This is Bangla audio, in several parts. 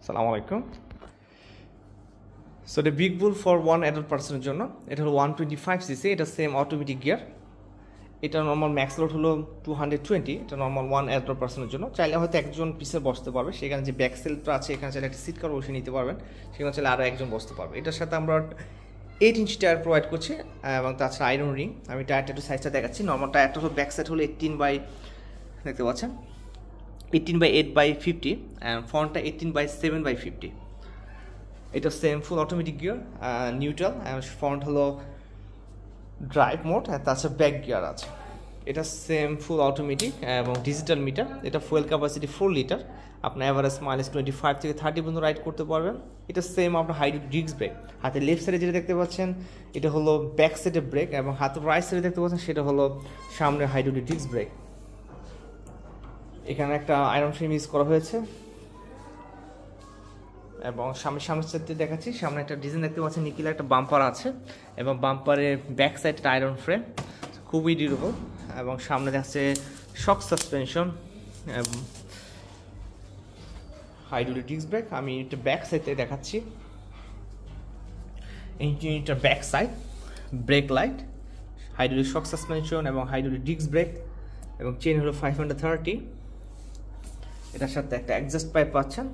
আসসালামু আলাইকুম। So the big bull for one adult পার্সনের জন্য এটা হলো 125cc, এটা সেম অটোমেটিক গিয়ার। এটা নর্মাল ম্যাক্স লোড হলো 220, এটা নর্মাল ওয়ান অ্যাডাল্ট পার্সনের জন্য। চাইলে হয়তো একজন পিছে বসতে পারবে, সেখানে যে ব্যাক সেলটা আছে এখানে চাইলে একটা সিট কার বসে নিতে পারবেন, সেখানে চাইলে আরও একজন বসতে পারবে। এটার সাথে আমরা 8 ইঞ্চি টায়ার প্রোভাইড করছি এবং তাছাড়া আয়রন রিং। আমি টায়ারটা একটু সাইজটা দেখাচ্ছি। নর্মাল টায়ারটা হলো ব্যাক সাইড হলো 18 দেখতে পাচ্ছেন 18/8/50 অ্যান্ড ফ্রন্টটা 18/7/50। এটা same full automatic gear, neutral, front হলো ড্রাইভ মোড, আর তাছাড়া ব্যাক গিয়ার আছে। এটা সেম ফুল অটোমেটিক এবং ডিজিটাল মিটার। এটা ফুয়েল ক্যাপাসিটি 4 লিটার। আপনার অ্যাভারেজ মাইলেজ 25 থেকে 30 পর্যন্ত রাইড করতে পারবেন। এটা সেম আপনার হাইড্রোলিক ডিস্ক ব্রেক। হাতে লেফট সাইডে যেটা দেখতে পাচ্ছেন এটা হলো ব্যাক সাইডের ব্রেক, এবং হাতের রাইট সাইডে দেখতে পাচ্ছেন সেটা হলো সামনের হাইড্রোলিক ডিস্ক ব্রেক। এখানে একটা আয়রন ফ্রেম ইউজ করা হয়েছে এবং সামনের সাইডে দেখাচ্ছি। সামনে একটা ডিজাইন দেখতে পাচ্ছেন, নিকিলা একটা বাম্পার আছে এবং বাম্পারের ব্যাক সাইড একটা আয়রন ফ্রেম, খুবই ডিউরেবল। এবং সামনে দেখাচ্ছে শক সাসপেনশন এবং হাইড্রোলিক ডিস্ক ব্রেক। আমি এটা ব্যাক সাইডে দেখাচ্ছি। ইঞ্জিনটার back side, brake light, hydraulic shock suspension এবং হাইড্রোলিক ডিস্ক ব্রেক, এবং চেন হলো 530। এটার সাথে একটা অ্যাডজাস্ট পাইপ পাচ্ছেন।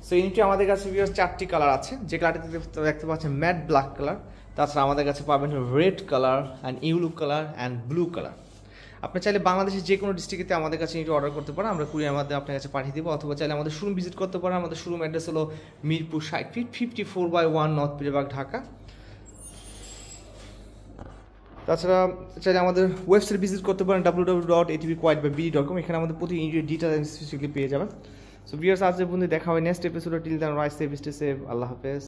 সো ইউনিটটি আমাদের কাছে 4টি কালার আছে। যে কালারটি দেখতে পাচ্ছেন ম্যাট ব্ল্যাক কালার, তাছাড়া আমাদের কাছে পাবেন red colour and yellow colour and blue colour. আপনি চাইলে বাংলাদেশের যে কোনো ডিস্ট্রিক্টে আমাদের কাছে ইউনিট অর্ডার করতে পারেন, আমরা কুরিয়ার মাধ্যমে আপনার কাছে পাঠিয়ে দেবো, অথবা চাইলে আমাদের শোরুম ভিজিট করতে পারেন। আমাদের শোরুম অ্যাড্রেস হলো মিরপুর 60 ফিট 54/1 নর্থ পীরবাগ, ঢাকা। তাছাড়া চাইলে আমাদের ওয়েবসাইট ভিজিট করতে পারেন www.atbquad.bd.com। এখানে আমাদের প্রতি ইউনিটের ডিটেলস স্পেসিফিকলি পেয়ে যাবেন। সো ভিউয়ার্স, আজ যে বন্ধু দেখা হয় নেক্সট এপিসোডে। Till then right safe, stay safe, আল্লাহ হাফেজ।